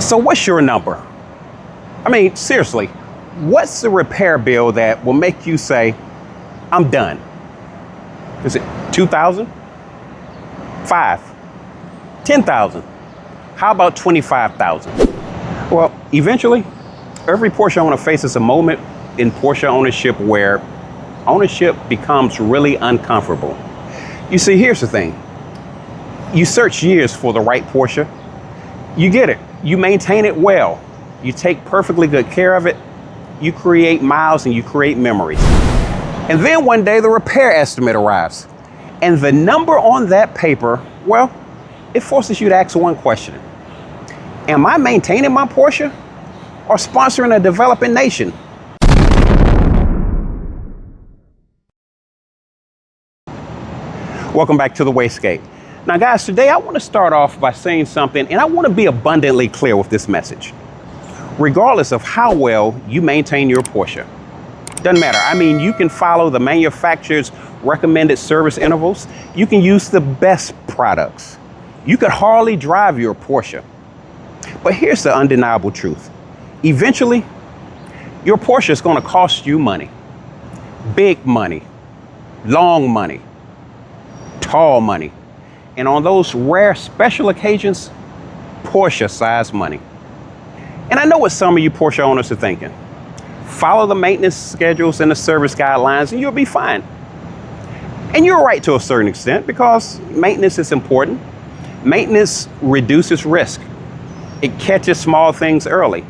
So what's your number? I mean, seriously, what's the repair bill that will make you say, I'm done? Is it 2,000? 5? 10,000? How about 25,000? Well, eventually, every Porsche owner faces a moment in Porsche ownership where ownership becomes really uncomfortable. You see, here's the thing. You search years for the right Porsche. You get it. You maintain it well. You take perfectly good care of it. You create miles and you create memories. And then one day the repair estimate arrives. And the number on that paper, well, it forces you to ask one question. Am I maintaining my Porsche or sponsoring a developing nation? Welcome back to the Wastegate. Now guys, today I want to start off by saying something, and I want to be abundantly clear with this message. Regardless of how well you maintain your Porsche, doesn't matter. I mean, you can follow the manufacturer's recommended service intervals. You can use the best products. You could hardly drive your Porsche. But here's the undeniable truth. Eventually, your Porsche is going to cost you money. Big money, long money, tall money. And on those rare special occasions, Porsche-sized money. And I know what some of you Porsche owners are thinking. Follow the maintenance schedules and the service guidelines and you'll be fine. And you're right to a certain extent because maintenance is important. Maintenance reduces risk. It catches small things early.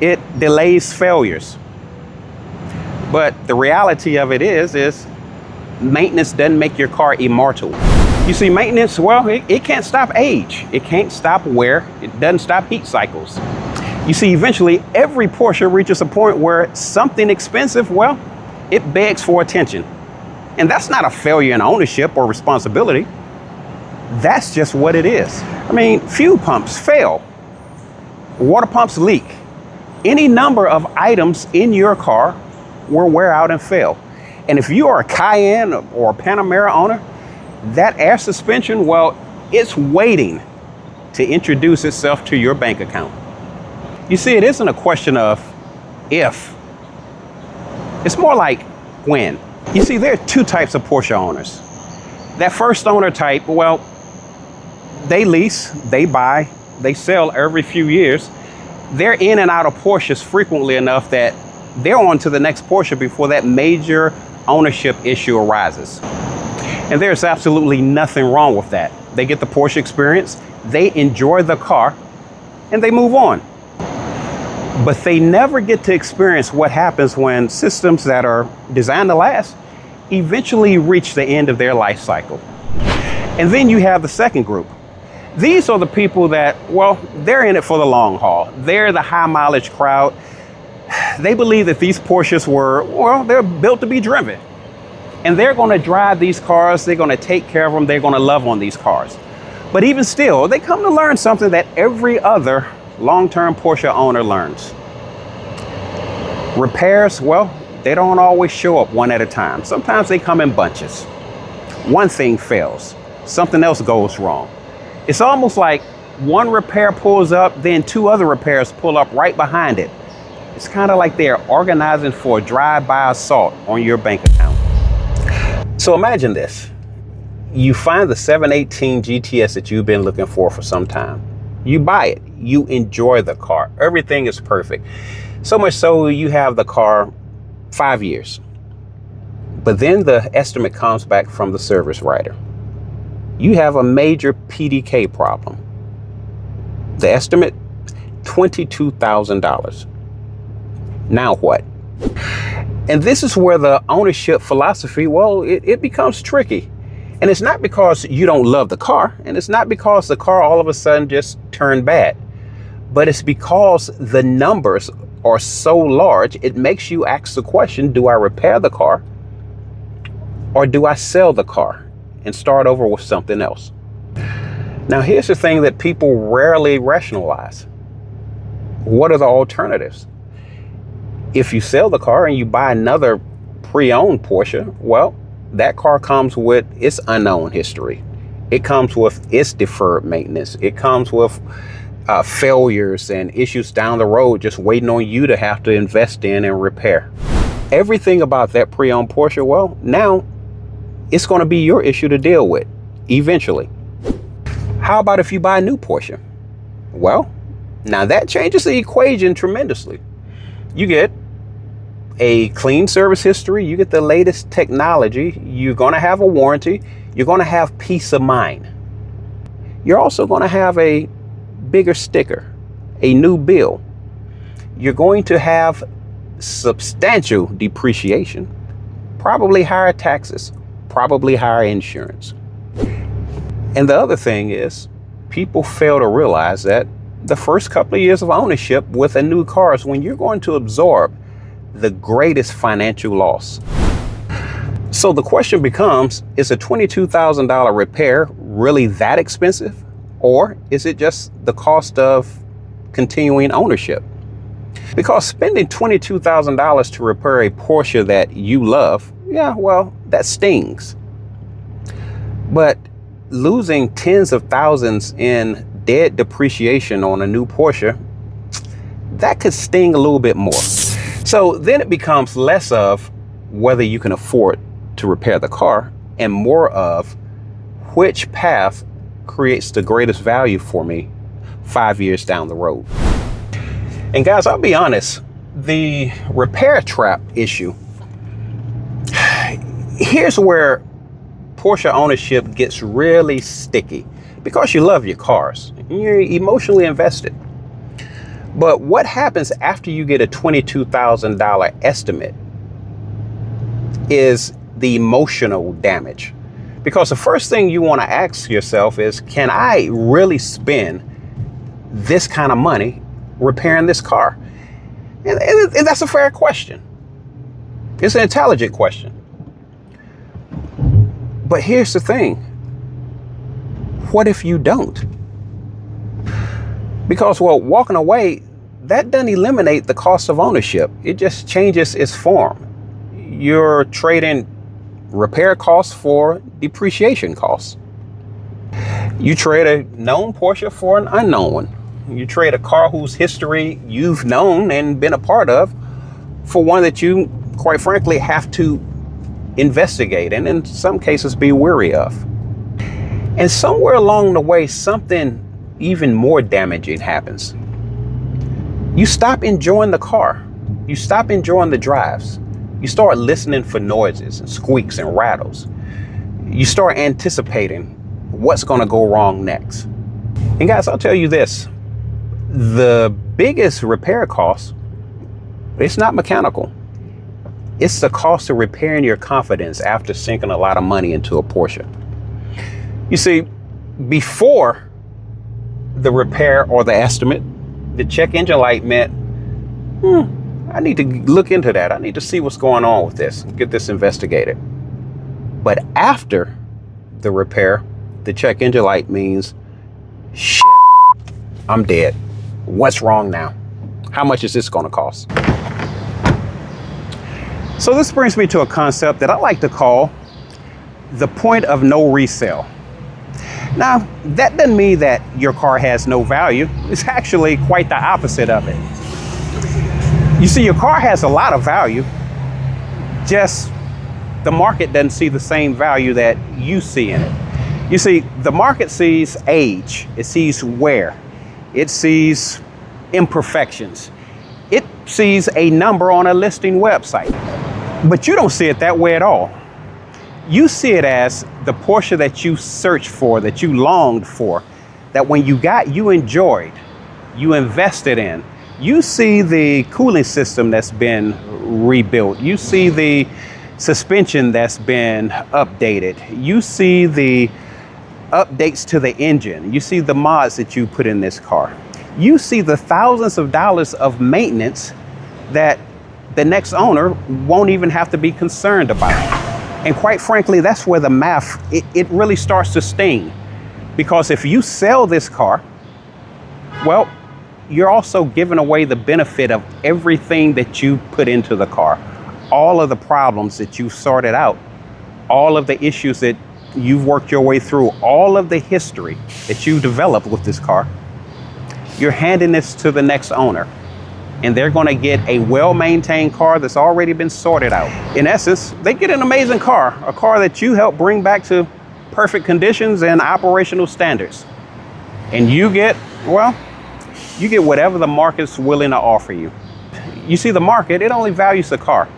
It delays failures. But the reality of it is maintenance doesn't make your car immortal. You see, maintenance, well, it can't stop age. It can't stop wear. It doesn't stop heat cycles. You see, eventually, every Porsche reaches a point where something expensive, well, it begs for attention. And that's not a failure in ownership or responsibility. That's just what it is. I mean, fuel pumps fail. Water pumps leak. Any number of items in your car will wear out and fail. And if you are a Cayenne or a Panamera owner, that air suspension, well, it's waiting to introduce itself to your bank account. You see, it isn't a question of if. It's more like when. You see, there are two types of Porsche owners. That first owner type, well, they lease, they buy, they sell every few years. They're in and out of Porsches frequently enough that they're on to the next Porsche before that major ownership issue arises. And there's absolutely nothing wrong with that. They get the Porsche experience, they enjoy the car, and they move on. But they never get to experience what happens when systems that are designed to last eventually reach the end of their life cycle. And then you have the second group. These are the people that, well, they're in it for the long haul. They're the high mileage crowd. They believe that these Porsches were, well, they're built to be driven. And they're going to drive these cars, they're going to take care of them, they're going to love on these cars. But even still, they come to learn something that every other long-term Porsche owner learns. Repairs, well, they don't always show up one at a time. Sometimes they come in bunches. One thing fails, something else goes wrong. It's almost like one repair pulls up, then two other repairs pull up right behind it. It's kind of like they're organizing for a drive-by assault on your bank account. So imagine this. You find the 718 GTS that you've been looking for some time. You buy it. You enjoy the car. Everything is perfect. So much so you have the car 5 years. But then the estimate comes back from the service writer. You have a major PDK problem. The estimate, $22,000. Now what? And this is where the ownership philosophy, well, it becomes tricky. And it's not because you don't love the car, and it's not because the car all of a sudden just turned bad, but it's because the numbers are so large, it makes you ask the question, do I repair the car or do I sell the car and start over with something else? Now, here's the thing that people rarely rationalize. What are the alternatives? If you sell the car and you buy another pre-owned Porsche, well, that car comes with its unknown history. It comes with its deferred maintenance. It comes with failures and issues down the road just waiting on you to have to invest in and repair. Everything about that pre-owned Porsche, well, now it's going to be your issue to deal with eventually. How about if you buy a new Porsche? Well, now that changes the equation tremendously. You get a clean service history, you get the latest technology, you're going to have a warranty, you're going to have peace of mind. You're also going to have a bigger sticker, a new bill. You're going to have substantial depreciation, probably higher taxes, probably higher insurance. And the other thing is, people fail to realize that the first couple of years of ownership with a new car is when you're going to absorb the greatest financial loss. So the question becomes, is a $22,000 repair really that expensive? Or is it just the cost of continuing ownership? Because spending $22,000 to repair a Porsche that you love, yeah, well, that stings. But losing tens of thousands in dead depreciation on a new Porsche, that could sting a little bit more. So then it becomes less of whether you can afford to repair the car and more of which path creates the greatest value for me 5 years down the road. And guys, I'll be honest, the repair trap issue, here's where Porsche ownership gets really sticky because you love your cars. You're emotionally invested. But what happens after you get a $22,000 estimate is the emotional damage. Because the first thing you want to ask yourself is, can I really spend this kind of money repairing this car? And that's a fair question. It's an intelligent question. But here's the thing. What if you don't? Because, well, walking away, that doesn't eliminate the cost of ownership. It just changes its form. You're trading repair costs for depreciation costs. You trade a known Porsche for an unknown one. You trade a car whose history you've known and been a part of for one that you, quite frankly, have to investigate and in some cases be weary of. And somewhere along the way, something even more damaging happens. You stop enjoying the car. You stop enjoying the drives. You start listening for noises and squeaks and rattles. You start anticipating what's going to go wrong next. And guys, I'll tell you this, the biggest repair cost, it's not mechanical. It's the cost of repairing your confidence after sinking a lot of money into a Porsche. You see, before the repair or the estimate, the check engine light meant, I need to look into that. I need to see what's going on with this, get this investigated. But after the repair, the check engine light means, shit, I'm dead. What's wrong now? How much is this going to cost? So this brings me to a concept that I like to call the point of no resale. Now, that doesn't mean that your car has no value. It's actually quite the opposite of it. You see, your car has a lot of value, just the market doesn't see the same value that you see in it. You see, the market sees age, it sees wear, it sees imperfections, it sees a number on a listing website. But you don't see it that way at all. You see it as the Porsche that you searched for, that you longed for, that when you got, you enjoyed, you invested in. You see the cooling system that's been rebuilt. You see the suspension that's been updated. You see the updates to the engine. You see the mods that you put in this car. You see the thousands of dollars of maintenance that the next owner won't even have to be concerned about. And quite frankly, that's where the math, it really starts to sting. Because if you sell this car, well, you're also giving away the benefit of everything that you put into the car. All of the problems that you sorted out, all of the issues that you've worked your way through, all of the history that you developed with this car. you're handing this to the next owner, and they're going to get a well-maintained car that's already been sorted out. In essence, they get an amazing car, a car that you help bring back to perfect conditions and operational standards. And you get, well, you get whatever the market's willing to offer you. You see, the market, it only values the car.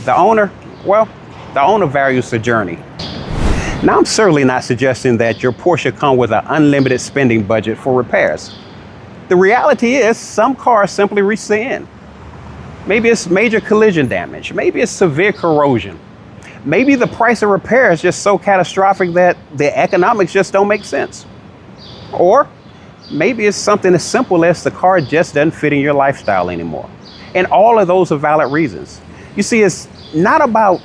The owner, well, the owner values the journey. Now, I'm certainly not suggesting that your Porsche come with an unlimited spending budget for repairs. The reality is some cars simply reach the end. Maybe it's major collision damage. Maybe it's severe corrosion. Maybe the price of repair is just so catastrophic that the economics just don't make sense. Or maybe it's something as simple as the car just doesn't fit in your lifestyle anymore. And all of those are valid reasons. You see, it's not about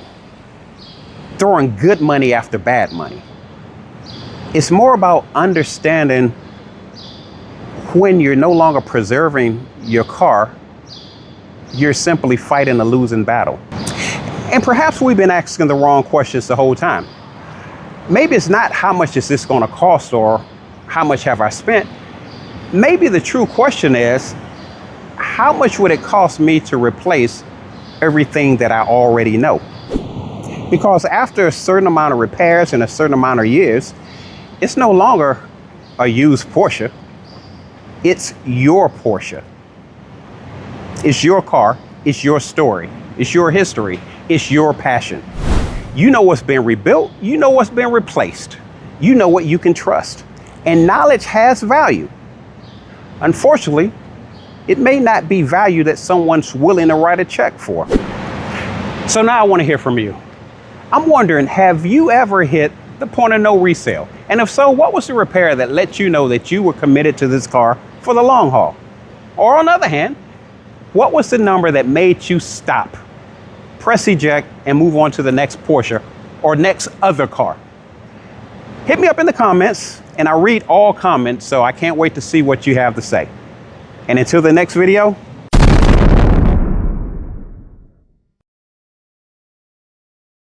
throwing good money after bad money. It's more about understanding when you're no longer preserving your car, you're simply fighting a losing battle. And perhaps we've been asking the wrong questions the whole time. Maybe it's not how much is this going to cost or how much have I spent. Maybe the true question is, how much would it cost me to replace everything that I already know? Because after a certain amount of repairs and a certain amount of years, it's no longer a used Porsche. It's your Porsche. It's your car. It's your story. It's your history. It's your passion. You know what's been rebuilt. You know what's been replaced. You know what you can trust. And knowledge has value. Unfortunately, it may not be value that someone's willing to write a check for. So now I want to hear from you. I'm wondering, have you ever hit the point of no resale? And if so, what was the repair that let you know that you were committed to this car for the long haul? Or on the other hand, what was the number that made you stop, press eject, and move on to the next Porsche or next other car? Hit me up in the comments, and I read all comments, so I can't wait to see what you have to say. And until the next video,